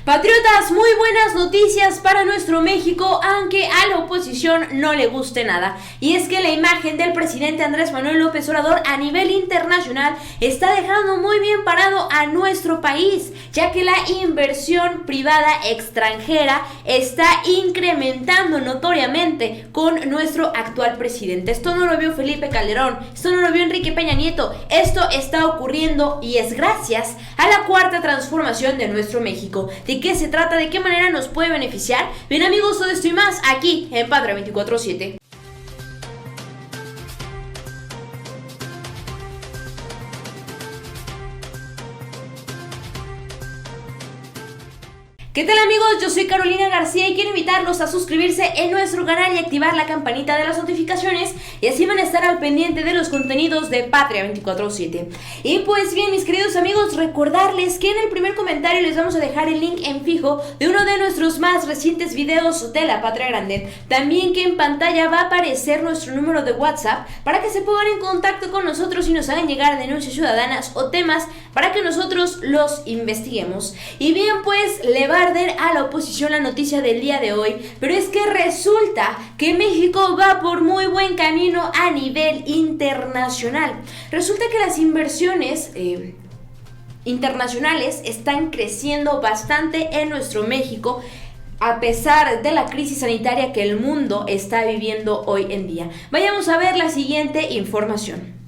Patriotas, muy buenas noticias para nuestro México, aunque a la oposición no le guste nada. Y es que la imagen del presidente Andrés Manuel López Obrador a nivel internacional está dejando muy bien parado a nuestro país, ya que la inversión privada extranjera está incrementando notoriamente con nuestro actual presidente. Esto no lo vio Felipe Calderón, esto no lo vio Enrique Peña Nieto, esto está ocurriendo y es gracias a la cuarta transformación de nuestro México. ¿De qué se trata? ¿De qué manera nos puede beneficiar? Bien amigos, todo esto y más aquí en Patria 24/7. ¿Qué tal amigos? Yo soy Carolina García y quiero invitarlos a suscribirse en nuestro canal y activar la campanita de las notificaciones y así van a estar al pendiente de los contenidos de Patria 24/7. Y pues bien, mis queridos amigos, recordarles que en el primer comentario les vamos a dejar el link en fijo de uno de nuestros más recientes videos de la Patria Grande. También que en pantalla va a aparecer nuestro número de WhatsApp para que se pongan en contacto con nosotros y nos hagan llegar denuncias ciudadanas o temas para que nosotros los investiguemos. Y bien, pues le va a arder a la oposición la noticia del día de hoy, pero es que resulta que México va por muy buen camino a nivel internacional. Resulta que las inversiones internacionales están creciendo bastante en nuestro México, a pesar de la crisis sanitaria que el mundo está viviendo hoy en día. Vayamos a ver la siguiente información.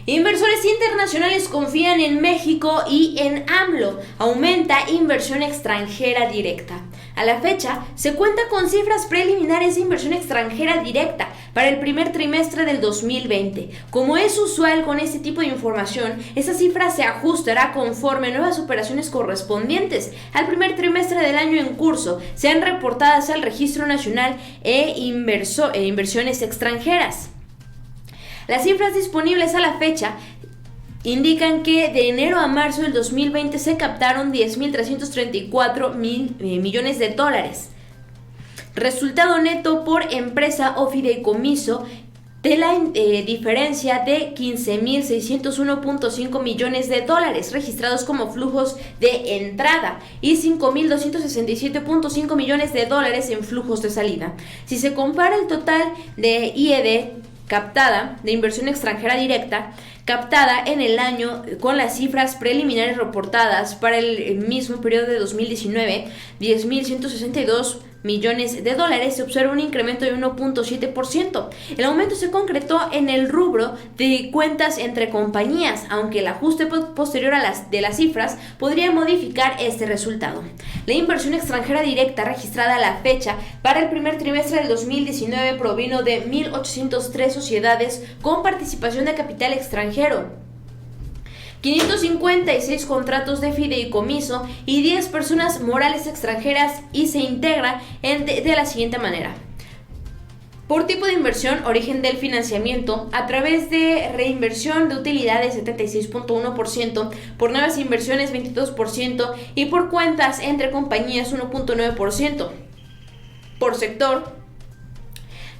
Inversores internacionales confían en México y en AMLO. Aumenta inversión extranjera directa. A la fecha, se cuenta con cifras preliminares de inversión extranjera directa para el primer trimestre del 2020. Como es usual con este tipo de información, esa cifra se ajustará conforme nuevas operaciones correspondientes al primer trimestre del año en curso sean reportadas al Registro Nacional Inversiones Extranjeras. Las cifras disponibles a la fecha indican que de enero a marzo del 2020 se captaron 10.334 millones de dólares. Resultado neto por empresa o fideicomiso de la diferencia de 15.601.5 millones de dólares registrados como flujos de entrada y 5.267.5 millones de dólares en flujos de salida. Si se compara el total de IED captada, de inversión extranjera directa, captada en el año con las cifras preliminares reportadas para el mismo periodo de 2019, 10.162 millones de dólares, se observa un incremento de 1.7%. El aumento se concretó en el rubro de cuentas entre compañías, aunque el ajuste posterior a las cifras podría modificar este resultado. La inversión extranjera directa registrada a la fecha para el primer trimestre del 2019 provino de 1.803 sociedades con participación de capital extranjero, 556 contratos de fideicomiso y 10 personas morales extranjeras, y se integra de la siguiente manera. Por tipo de inversión, origen del financiamiento, a través de reinversión de utilidades 76.1%, por nuevas inversiones 22% y por cuentas entre compañías 1.9%. Por sector,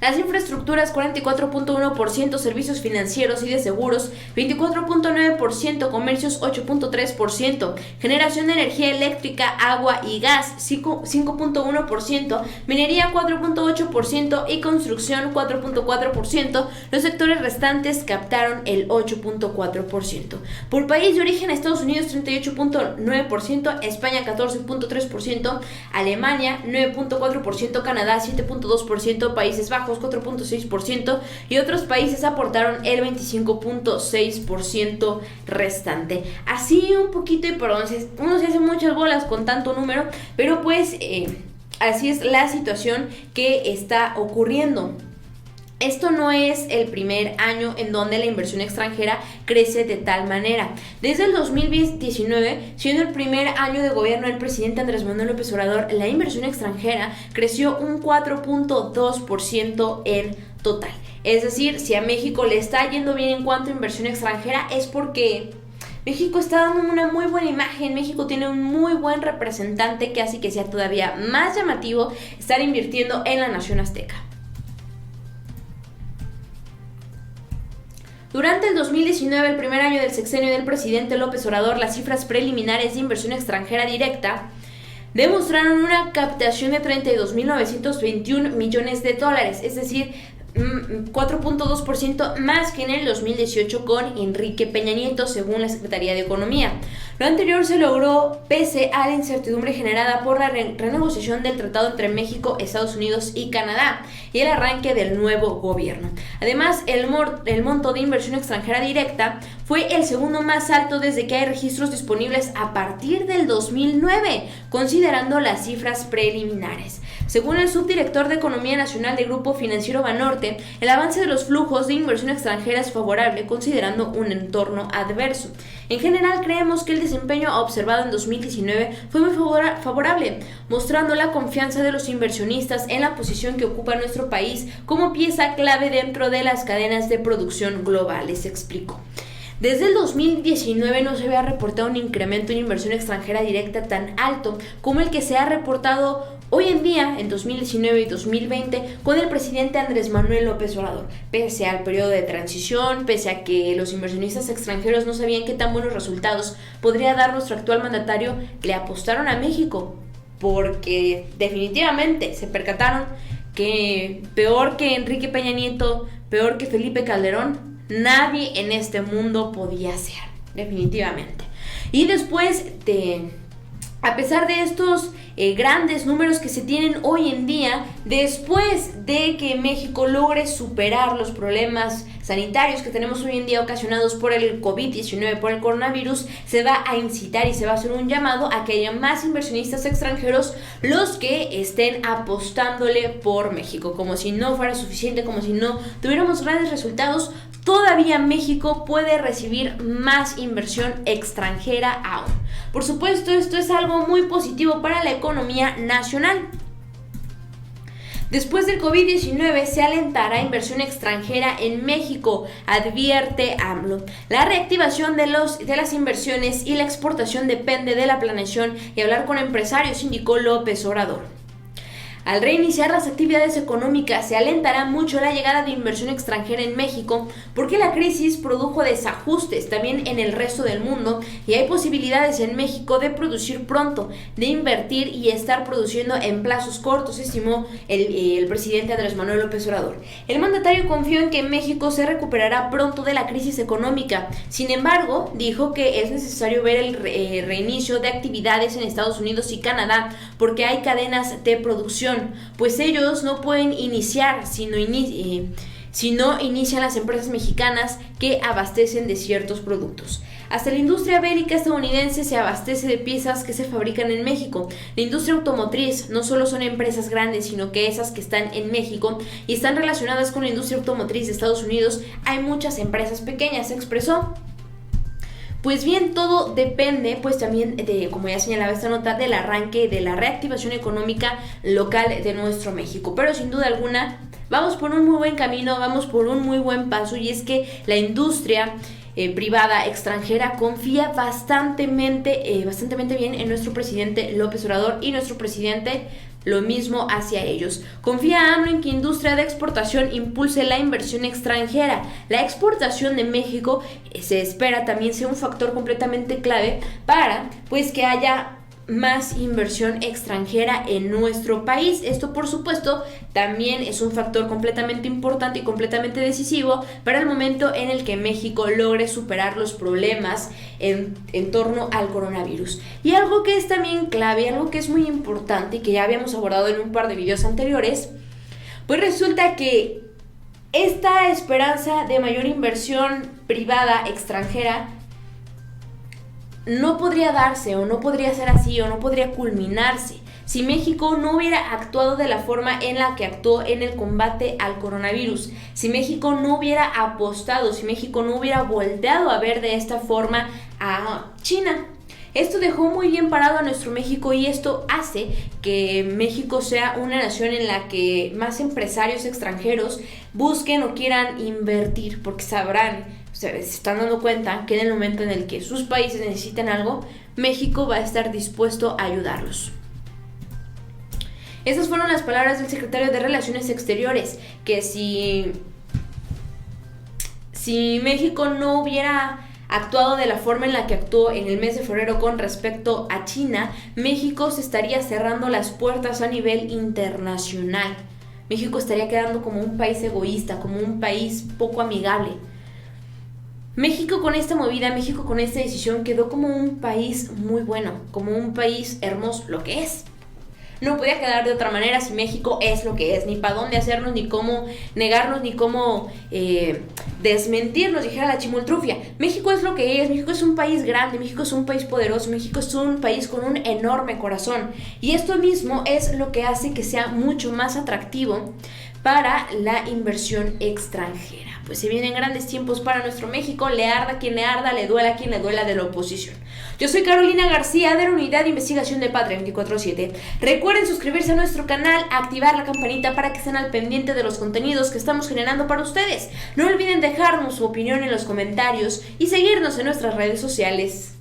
las infraestructuras 44.1%, servicios financieros y de seguros 24.9%, comercios 8.3%, generación de energía eléctrica, agua y gas 5.1%, minería 4.8% y construcción 4.4%. Los sectores restantes captaron el 8.4%. Por país de origen, Estados Unidos 38.9%, España 14.3%, Alemania 9.4%, Canadá 7.2%, Países Bajos 4.6% y otros países aportaron el 25.6% restante. Así un poquito, y perdón, uno se hace muchas bolas con tanto número, pero pues así es la situación que está ocurriendo. Esto no es el primer año en donde la inversión extranjera crece de tal manera. Desde el 2019, siendo el primer año de gobierno del presidente Andrés Manuel López Obrador, la inversión extranjera creció un 4.2% en total. Es decir, si a México le está yendo bien en cuanto a inversión extranjera, es porque México está dando una muy buena imagen. México tiene un muy buen representante que hace que sea todavía más llamativo estar invirtiendo en la nación azteca. Durante el 2019, el primer año del sexenio del presidente López Obrador, las cifras preliminares de inversión extranjera directa demostraron una captación de 32.921 millones de dólares, es decir, 4.2% más que en el 2018 con Enrique Peña Nieto, según la Secretaría de Economía. Lo anterior se logró pese a la incertidumbre generada por la renegociación del tratado entre México, Estados Unidos y Canadá y el arranque del nuevo gobierno. Además, el monto de inversión extranjera directa fue el segundo más alto desde que hay registros disponibles a partir del 2009, considerando las cifras preliminares. Según el subdirector de Economía Nacional del Grupo Financiero Banorte, el avance de los flujos de inversión extranjera es favorable, considerando un entorno adverso. En general, creemos que el desempeño observado en 2019 fue muy favorable, mostrando la confianza de los inversionistas en la posición que ocupa nuestro país como pieza clave dentro de las cadenas de producción globales, explicó. Desde el 2019 no se había reportado un incremento en inversión extranjera directa tan alto como el que se ha reportado hoy en día, en 2019 y 2020, con el presidente Andrés Manuel López Obrador. Pese al periodo de transición, pese a que los inversionistas extranjeros no sabían qué tan buenos resultados podría dar nuestro actual mandatario, le apostaron a México, porque definitivamente se percataron que peor que Enrique Peña Nieto, peor que Felipe Calderón, nadie en este mundo podía ser, definitivamente. Y después a pesar de estos grandes números que se tienen hoy en día, después de que México logre superar los problemas sanitarios que tenemos hoy en día ocasionados por el COVID-19, por el coronavirus, se va a incitar y se va a hacer un llamado a que haya más inversionistas extranjeros los que estén apostándole por México. Como si no fuera suficiente, como si no tuviéramos grandes resultados, todavía México puede recibir más inversión extranjera aún. Por supuesto, esto es algo muy positivo para la economía nacional. Después del COVID-19 se alentará inversión extranjera en México, advierte AMLO. La reactivación de las inversiones y la exportación depende de la planeación y hablar con empresarios, indicó López Obrador. Al reiniciar las actividades económicas, se alentará mucho la llegada de inversión extranjera en México porque la crisis produjo desajustes también en el resto del mundo y hay posibilidades en México de producir pronto, de invertir y estar produciendo en plazos cortos, estimó el presidente Andrés Manuel López Obrador. El mandatario confió en que México se recuperará pronto de la crisis económica. Sin embargo, dijo que es necesario ver el reinicio de actividades en Estados Unidos y Canadá porque hay cadenas de producción, pues ellos no pueden iniciar si no inician las empresas mexicanas que abastecen de ciertos productos. Hasta la industria bélica estadounidense se abastece de piezas que se fabrican en México. La industria automotriz no solo son empresas grandes, sino que esas que están en México y están relacionadas con la industria automotriz de Estados Unidos, hay muchas empresas pequeñas, expresó. Pues bien, todo depende, pues también como ya señalaba esta nota, del arranque de la reactivación económica local de nuestro México. Pero sin duda alguna, vamos por un muy buen camino, vamos por un muy buen paso, y es que la industria privada extranjera confía bastante bien en nuestro presidente López Obrador y nuestro presidente lo mismo hacia ellos. Confía AMLO en que industria de exportación impulse la inversión extranjera. La exportación de México se espera también sea un factor completamente clave para pues que haya más inversión extranjera en nuestro país. Esto, por supuesto, también es un factor completamente importante y completamente decisivo para el momento en el que México logre superar los problemas en torno al coronavirus. Y algo que es también clave, algo que es muy importante y que ya habíamos abordado en un par de videos anteriores, pues resulta que esta esperanza de mayor inversión privada extranjera no podría darse, o no podría ser así, o no podría culminarse si México no hubiera actuado de la forma en la que actuó en el combate al coronavirus, si México no hubiera apostado, si México no hubiera volteado a ver de esta forma a China. Esto dejó muy bien parado a nuestro México, y esto hace que México sea una nación en la que más empresarios extranjeros busquen o quieran invertir, porque se están dando cuenta que en el momento en el que sus países necesitan algo, México va a estar dispuesto a ayudarlos. Esas fueron las palabras del secretario de Relaciones Exteriores, que si Si México no hubiera actuado de la forma en la que actuó en el mes de febrero con respecto a China, México se estaría cerrando las puertas a nivel internacional. México estaría quedando como un país egoísta, como un país poco amigable. México con esta movida, México con esta decisión quedó como un país muy bueno, como un país hermoso, lo que es. No podía quedar de otra manera si México es lo que es, ni para dónde hacernos, ni cómo negarnos, ni cómo desmentirnos, dijera la chimoltrufia. México es lo que es, México es un país grande, México es un país poderoso, México es un país con un enorme corazón. Y esto mismo es lo que hace que sea mucho más atractivo para la inversión extranjera. Pues se vienen grandes tiempos para nuestro México, le arda quien le arda, le duela quien le duela de la oposición. Yo soy Carolina García de la Unidad de Investigación de Patria 24/7. Recuerden suscribirse a nuestro canal, activar la campanita para que estén al pendiente de los contenidos que estamos generando para ustedes. No olviden dejarnos su opinión en los comentarios y seguirnos en nuestras redes sociales.